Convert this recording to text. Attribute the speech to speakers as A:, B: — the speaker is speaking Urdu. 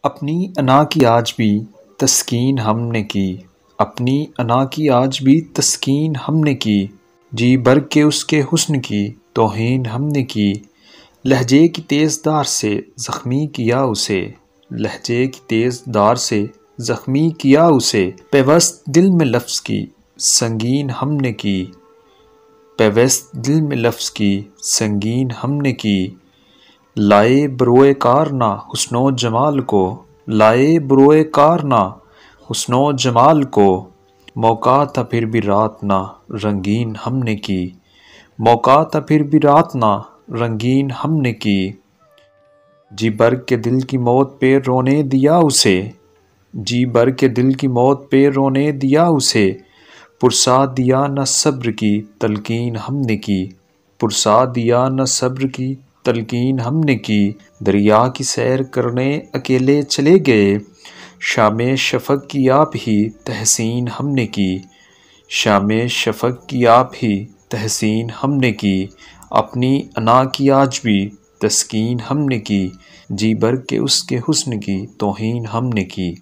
A: اپنی انا کی آج بھی تسکین ہم نے کی، اپنی انا کی آج بھی تسکین ہم نے کی، جی بھر کے اس کے حسن کی توہین ہم نے کی، لہجے کی تیز دھار سے زخمی کیا اسے، لہجے کی تیز دھار سے زخمی کیا اسے، پیوست دل میں لفظ کی سنگین ہم نے کی، پیوست دل میں لفظ کی سنگین ہم نے کی، لائے بروئے کار نہ حسن و جمال کو، لائے بروئے کار نہ حسن و جمال کو، موقع تھا پھر بھی رات نہ رنگین ہم نے کی، موقع تھا پھر بھی رات نہ رنگین ہم نے کی، جی بھر کے دل کی موت پہ رونے دیا اسے، جی بھر کے دل کی موت پہ رونے دیا اسے، پرسا دیا نہ صبر کی تلقین ہم نے کی، پرسا دیا نہ صبر کی تلقین ہم نے کی، دریا کی سیر کرنے اکیلے چلے گئے، شام شفق کی آپ ہی تحسین ہم نے کی، شام شفق کی آپ ہی تحسین ہم نے کی، اپنی انا کی آج بھی تسکین ہم نے کی، جی بھر کے اس کے حسن کی توہین ہم نے کی۔